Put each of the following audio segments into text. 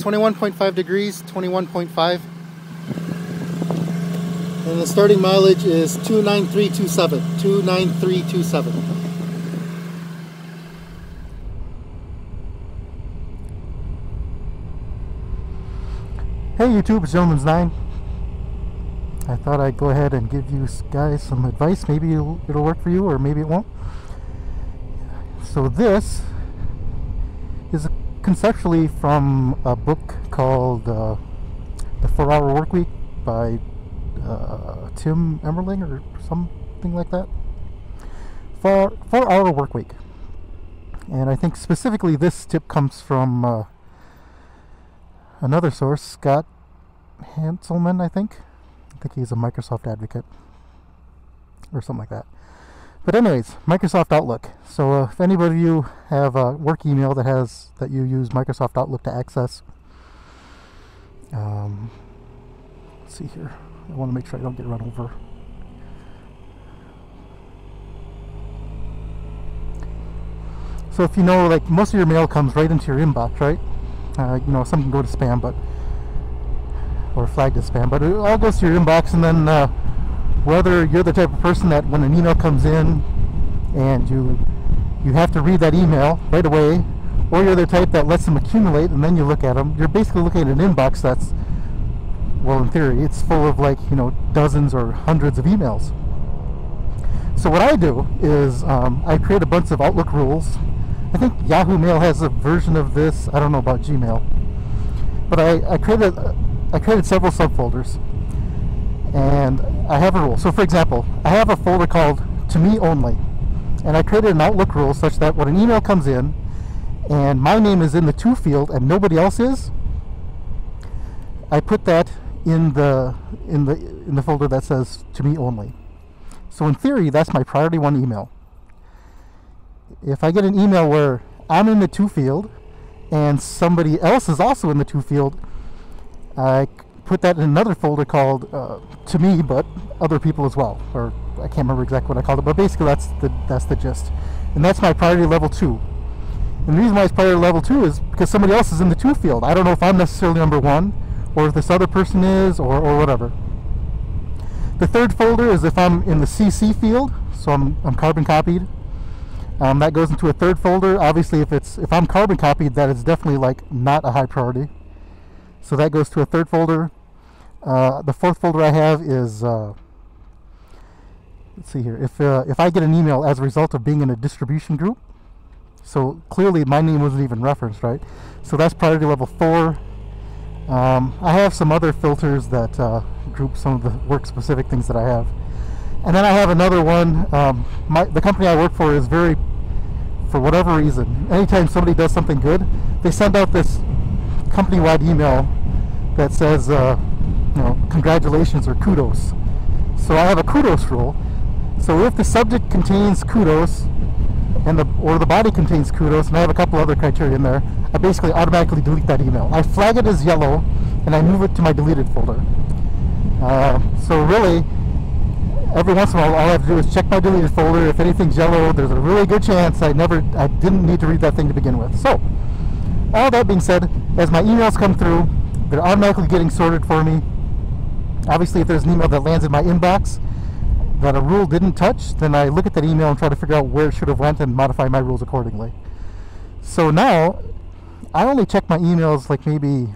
21.5 degrees, 21.5. And the starting mileage is 29327. 29327. Hey YouTube, it's gentlemansnine. I thought I'd go ahead and give you guys some advice. Maybe it'll work for you, or maybe it won't. So this is conceptually from a book called The 4-Hour Workweek by Tim Emmerling or something like that. 4-Hour Workweek. And I think specifically this tip comes from another source, Scott Hanselman, I think he's a Microsoft advocate or something like that. But anyways, Microsoft Outlook. So if anybody of you have a work email that you use Microsoft Outlook to access, let's see here. I want to make sure I don't get run over. So if you know, like, most of your mail comes right into your inbox, right? You know, some can go to spam, or flagged as spam, but it all goes to your inbox. And then whether you're the type of person that when an email comes in and you have to read that email right away, or you're the type that lets them accumulate and then you look at them, you're basically looking at an inbox that's, well, in theory, it's full of, like, you know, dozens or hundreds of emails. So what I do is I create a bunch of Outlook rules. I think Yahoo Mail has a version of this. I don't know about Gmail, but I created several subfolders, and I have a rule. So for example, I have a folder called To Me Only, and I created an Outlook rule such that when an email comes in and my name is in the to field and nobody else is, I put that in the folder that says To Me Only. So in theory, that's my priority 1 email. If I get an email where I'm in the to field and somebody else is also in the to field, I put that in another folder called To Me, but other people as well. Or I can't remember exactly what I called it, but basically that's the gist. And that's my priority level 2. And the reason why it's priority level 2 is because somebody else is in the to field. I don't know if I'm necessarily number 1, or if this other person is, or whatever. The third folder is if I'm in the CC field, so I'm carbon copied. That goes into a third folder. Obviously, if I'm carbon copied, that is definitely, like, not a high priority. So that goes to a third folder. The fourth folder I have is let's see here. If I get an email as a result of being in a distribution group, so clearly my name wasn't even referenced, right? So that's priority level 4. I have some other filters that group some of the work-specific things that I have. And then I have another one. The company I work for is for whatever reason, anytime somebody does something good, they send out this company-wide email that says, you know, congratulations or kudos. So I have a kudos rule. So if the subject contains kudos or the body contains kudos, and I have a couple other criteria in there, I basically automatically delete that email. I flag it as yellow and I move it to my deleted folder. So really, every once in a while, all I have to do is check my deleted folder. If anything's yellow, there's a really good chance I didn't need to read that thing to begin with. So, all that being said, as my emails come through, they're automatically getting sorted for me. Obviously, if there's an email that lands in my inbox that a rule didn't touch, then I look at that email and try to figure out where it should have went and modify my rules accordingly. So now, I only check my emails like maybe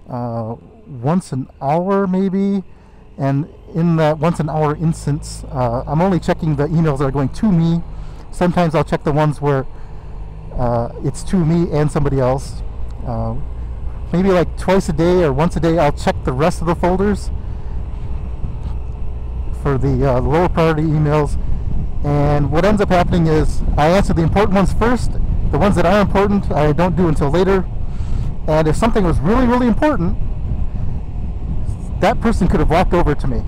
once an hour, maybe. And in that once an hour instance, I'm only checking the emails that are going to me. Sometimes I'll check the ones where it's to me and somebody else. Maybe like twice a day or once a day, I'll check the rest of the folders for the lower priority emails. And what ends up happening is I answer the important ones first. The ones that are important, I don't do until later. And if something was really, really important, that person could have walked over to me,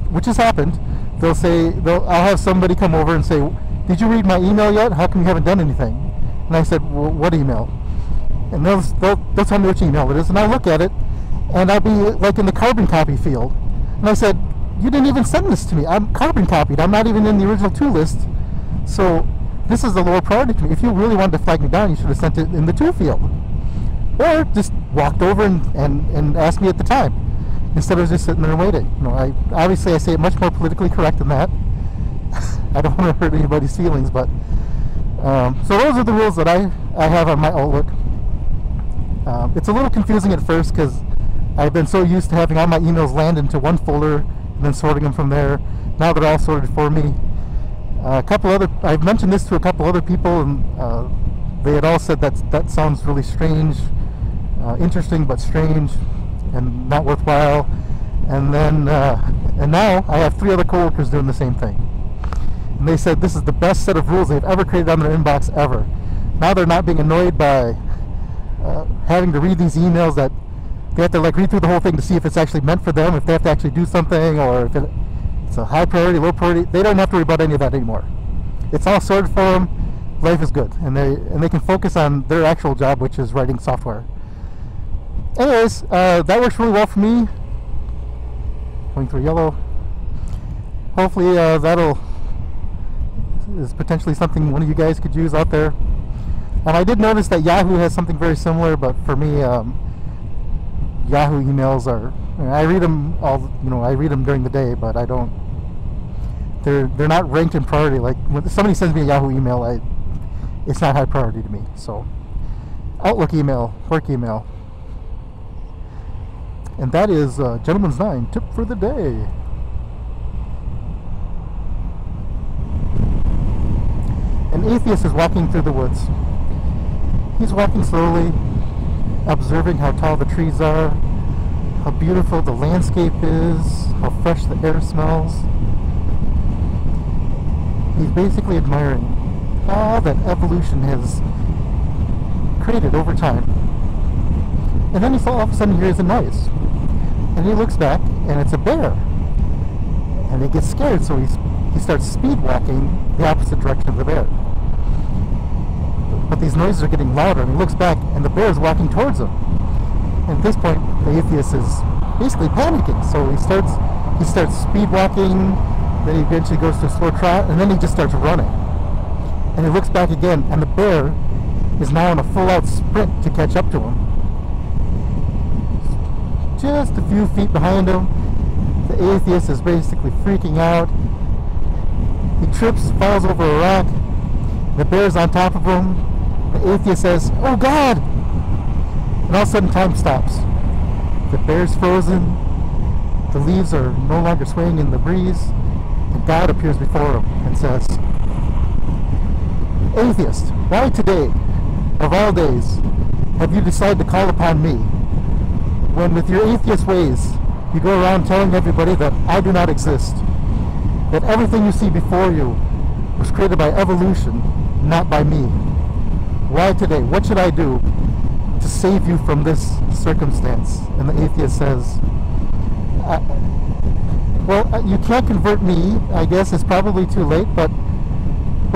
which has happened. I'll have somebody come over and say, "Did you read my email yet? How come you haven't done anything?" And I said, "Well, what email?" And they'll tell me which email it is, and I look at it, and I'll be like in the carbon copy field, and I said, "You didn't even send this to me. I'm carbon copied. I'm not even in the original to list. So this is the lower priority to me. If you really wanted to flag me down, you should have sent it in the to field." or just walked over and asked me at the time instead of just sitting there waiting. You know, I say it much more politically correct than that. I don't want to hurt anybody's feelings, but so those are the rules that I have on my Outlook. It's a little confusing at first because I've been so used to having all my emails land into one folder and then sorting them from there. Now they're all sorted for me. I've mentioned this to a couple other people, and they had all said that sounds really strange, interesting but strange, and not worthwhile. And then and now I have 3 other coworkers doing the same thing, and they said this is the best set of rules they've ever created on their inbox ever. Now they're not being annoyed by having to read these emails that they have to like read through the whole thing to see if it's actually meant for them, if they have to actually do something, or if it's a high priority, low priority. They don't have to worry about any of that anymore. It's all sorted for them. Life is good, and they can focus on their actual job, which is writing software. Anyways, that works really well for me. Going through yellow. Hopefully that'll is potentially something one of you guys could use out there. And I did notice that Yahoo has something very similar, but for me, Yahoo emails are, I read them all, I read them during the day, but I don't, they're not ranked in priority. Like when somebody sends me a Yahoo email, it's not high priority to me. So Outlook email, work email. And that is Gentleman's Nine tip for the day. An atheist is walking through the woods. He's walking slowly, observing how tall the trees are, how beautiful the landscape is, how fresh the air smells. He's basically admiring all that evolution has created over time. And then all of a sudden hears a noise. And he looks back, and it's a bear. And he gets scared, so he starts speed walking the opposite direction of the bear. But these noises are getting louder, and he looks back, and the bear is walking towards him. And at this point, the atheist is basically panicking. So he starts speed walking, then he eventually goes to a slow trot, and then he just starts running. And he looks back again, and the bear is now in a full-out sprint to catch up to him. Just a few feet behind him, the atheist is basically freaking out. He trips, falls over a rock. The bear's on top of him. The atheist says, "Oh God!" And all of a sudden time stops. The bear's frozen. The leaves are no longer swaying in the breeze. And God appears before him and says, "Atheist, why today, of all days, have you decided to call upon me? When with your atheist ways, you go around telling everybody that I do not exist, that everything you see before you was created by evolution, not by me. Why today? What should I do to save you from this circumstance?" And the atheist says, you can't convert me. I guess it's probably too late, but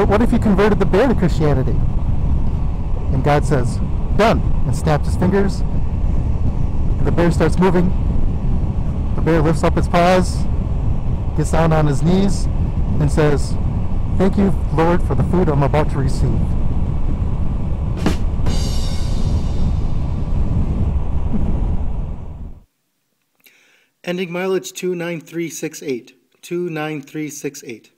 what if you converted the bear to Christianity? And God says, "Done," and snaps his fingers, and the bear starts moving. The bear lifts up its paws, gets down on his knees, and says, "Thank you, Lord, for the food I'm about to receive." Ending mileage 29368. 29368.